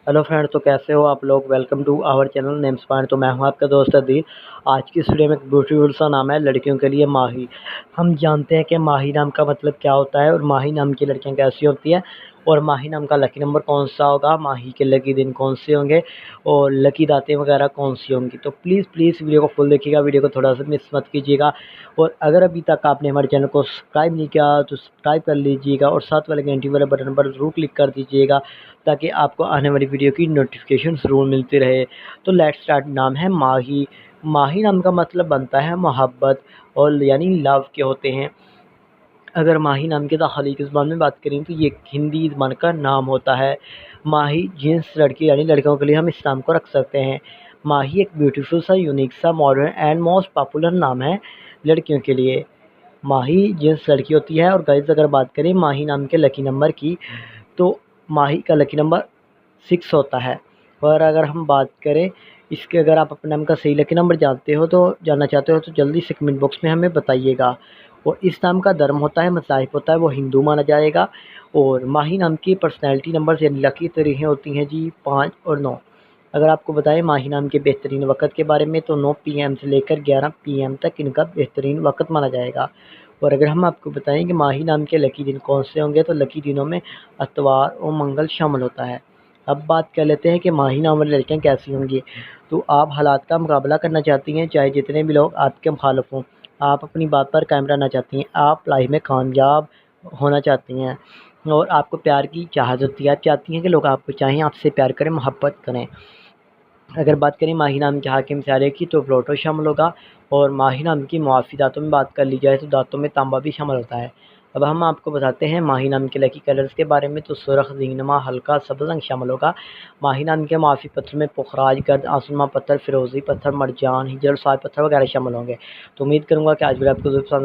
Hello friend, तो कैसे हो आप लोग। Welcome to our channel names point. तो मैं हूं आपका दोस्त अदील। आज की इस वीडियो में एक ब्यूटीफुल सा नाम है लड़कियों के लिए माही। हम जानते हैं कि माही नाम का मतलब क्या होता है और माही नाम की लड़कियां कैसी होती हैं और माही नाम का लकी नंबर कौन सा होगा, माही के लकी दिन कौन से होंगे और लकी दातें वगैरह कौन सी होंगी। तो प्लीज़ वीडियो को फुल देखिएगा, वीडियो को थोड़ा सा मिस मत कीजिएगा। और अगर अभी तक आपने हमारे चैनल को सब्सक्राइब नहीं किया तो सब्सक्राइब कर लीजिएगा और साथ वाले घंटी वाले बटन पर ज़रूर क्लिक कर दीजिएगा ताकि आपको आने वाली वीडियो की नोटिफिकेशन ज़रूर मिलती रहे। तो लेट्स स्टार्ट। नाम है माही। माही नाम का मतलब बनता है मोहब्बत और यानी लव के होते हैं। अगर माही नाम की दाखिली की ज़बान में बात करें तो ये हिंदी ज़बान का नाम होता है। माही जिन्स लड़की यानी लड़कियों के लिए हम इस नाम को रख सकते हैं। माही एक ब्यूटीफुल सा, यूनिक सा, मॉडर्न एंड मोस्ट पॉपुलर नाम है लड़कियों के लिए। माही जिन्स लड़की होती है। और गाइस अगर बात करें माही नाम के लकी नंबर की, तो माही का लकी नंबर 6 होता है। और अगर हम बात करें इसके, अगर आप अपने नाम का सही लकी नंबर जानना चाहते हो तो जल्दी से कमेंट बॉक्स में हमें बताइएगा। और इस नाम का धर्म होता है, मज़ाहिब होता है वो हिंदू माना जाएगा। और माही नाम की पर्सनैलिटी नंबर यानी लकी तरीक़ें होती हैं जी 5 और 9। अगर आपको बताएं माही नाम के बेहतरीन वक़्त के बारे में तो 9 पीएम से लेकर 11 पीएम तक इनका बेहतरीन वक़्त माना जाएगा। और अगर हम आपको बताएं कि माही नाम के लकी दिन कौन से होंगे तो लकी दिनों में इतवार और मंगल शामिल होता है। अब बात कर लेते हैं कि माही नाम वाली लड़कियाँ कैसी होंगी। तो आप हालात का मुकाबला करना चाहती हैं, चाहे जितने भी लोग आपके मुखालिफ हों। आप अपनी बात पर कायम रहना चाहती हैं, आप लाइफ में कामयाब होना चाहती हैं और आपको प्यार की चाहत होती है। आप चाहती हैं कि लोग आपको चाहें, आपसे प्यार करें, मोहब्बत करें। अगर बात करें माही नाम के हाकिम सियारे की तो प्लूटो शामिल होगा। और माही नाम की मुआफ़ी दाँतों में बात कर ली जाए तो दाँतों में तांबा भी शामिल होता है। अब हम आपको बताते हैं माही नाम के लकी कलर्स के बारे में। तो सुर्ख, ज़ीनमा, हल्का सब्ज़ रंग शामिल होगा। माही नाम के मुआफ़ी पत्थर में पुखराज, गर्द, आसमां पत्थर, फ़िरोज़ी पत्थर, मरजान, हिजर, साय पत्थर वगैरह शामिल होंगे। तो उम्मीद करूँगा कि आज वीडियो आपको ज़रूर पसंद